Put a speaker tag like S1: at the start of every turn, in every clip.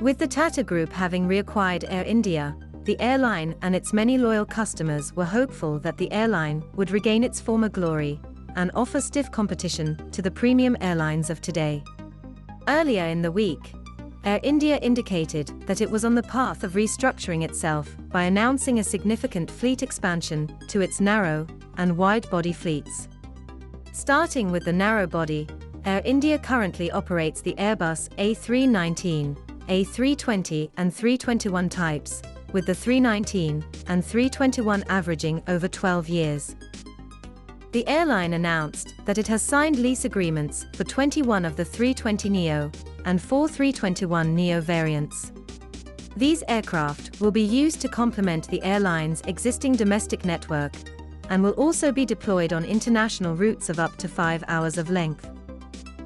S1: With the Tata Group having reacquired Air India, the airline and its many loyal customers were hopeful that the airline would regain its former glory and offer stiff competition to the premium airlines of today. Earlier in the week, Air India indicated that it was on the path of restructuring itself by announcing a significant fleet expansion to its narrow and wide-body fleets. Starting with the narrow-body, Air India currently operates the Airbus A319, A320 and 321 types, with the 319 and 321 averaging over 12 years. The airline announced that it has signed lease agreements for 21 of the 320neo and 4 321neo variants. These aircraft will be used to complement the airline's existing domestic network and will also be deployed on international routes of up to 5 hours of length.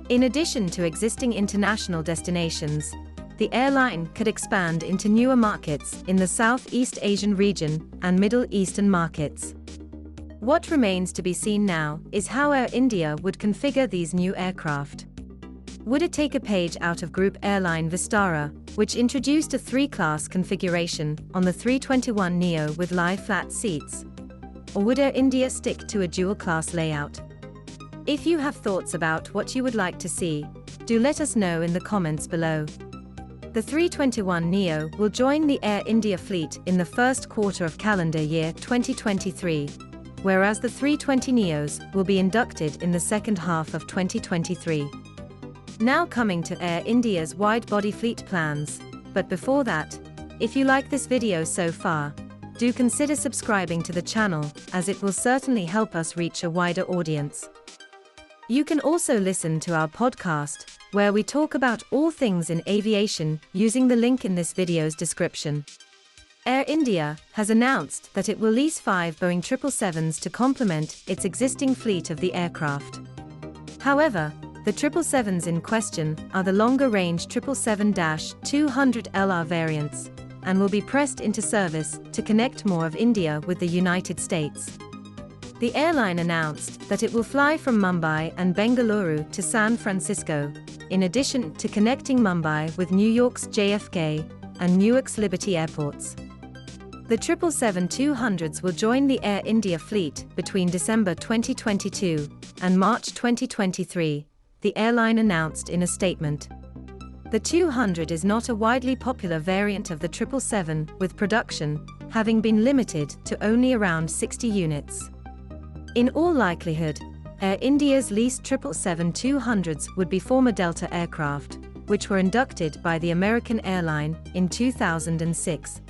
S1: In addition to existing international destinations, the airline could expand into newer markets in the Southeast Asian region and Middle Eastern markets. What remains to be seen now is how Air India would configure these new aircraft. Would it take a page out of group airline Vistara, which introduced a 3-class configuration on the 321neo with lie-flat seats? Or would Air India stick to a dual-class layout? If you have thoughts about what you would like to see, do let us know in the comments below. The 321neo will join the Air India fleet in the first quarter of calendar year 2023, whereas the 320neos will be inducted in the second half of 2023. Now coming to Air India's wide-body fleet plans, but before that, if you like this video so far, do consider subscribing to the channel, as it will certainly help us reach a wider audience. You can also listen to our podcast, where we talk about all things in aviation, using the link in this video's description. Air India has announced that it will lease 5 Boeing 777s to complement its existing fleet of the aircraft. However, the 777s in question are the longer-range 777-200LR variants, and will be pressed into service to connect more of India with the United States. The airline announced that it will fly from Mumbai and Bengaluru to San Francisco, in addition to connecting Mumbai with New York's JFK and Newark's Liberty airports. The 777-200s will join the Air India fleet between December 2022 and March 2023, the airline announced in a statement. The 200 is not a widely popular variant of the 777, with production having been limited to only around 60 units. In all likelihood, Air India's leased 777-200s would be former Delta aircraft, which were inducted by the American airline in 2006.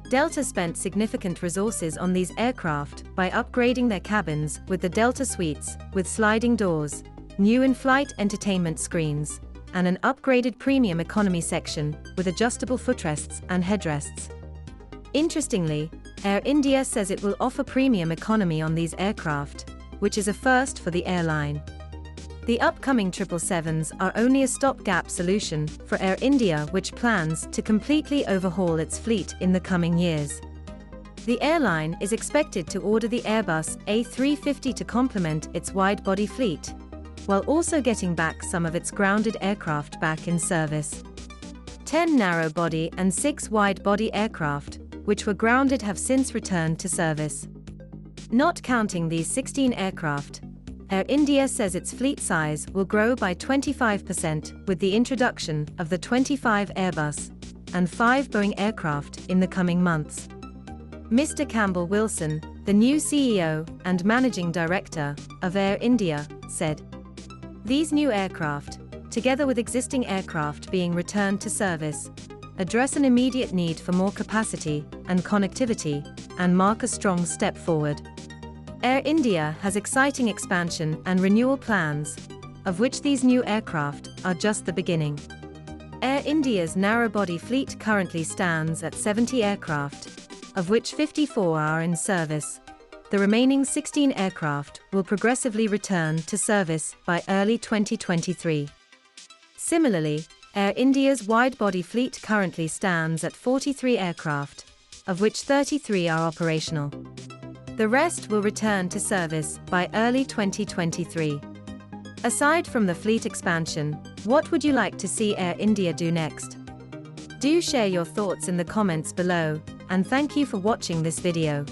S1: Delta spent significant resources on these aircraft by upgrading their cabins with the Delta Suites, with sliding doors, new in-flight entertainment screens, and an upgraded premium economy section with adjustable footrests and headrests. Interestingly, Air India says it will offer premium economy on these aircraft, which is a first for the airline. The upcoming 777s are only a stopgap solution for Air India, which plans to completely overhaul its fleet in the coming years. The airline is expected to order the Airbus A350 to complement its wide-body fleet, while also getting back some of its grounded aircraft back in service. 10 narrow-body and 6 wide-body aircraft, which were grounded, have since returned to service. Not counting these 16 aircraft, Air India says its fleet size will grow by 25% with the introduction of the 25 Airbus and 5 Boeing aircraft in the coming months. Mr. Campbell Wilson, the new CEO and Managing Director of Air India, said, "These new aircraft, together with existing aircraft being returned to service, address an immediate need for more capacity and connectivity and mark a strong step forward." Air India has exciting expansion and renewal plans, of which these new aircraft are just the beginning. Air India's narrow-body fleet currently stands at 70 aircraft, of which 54 are in service. The remaining 16 aircraft will progressively return to service by early 2023. Similarly, Air India's wide-body fleet currently stands at 43 aircraft, of which 33 are operational. The rest will return to service by early 2023. Aside from the fleet expansion, what would you like to see Air India do next? Do share your thoughts in the comments below, and thank you for watching this video.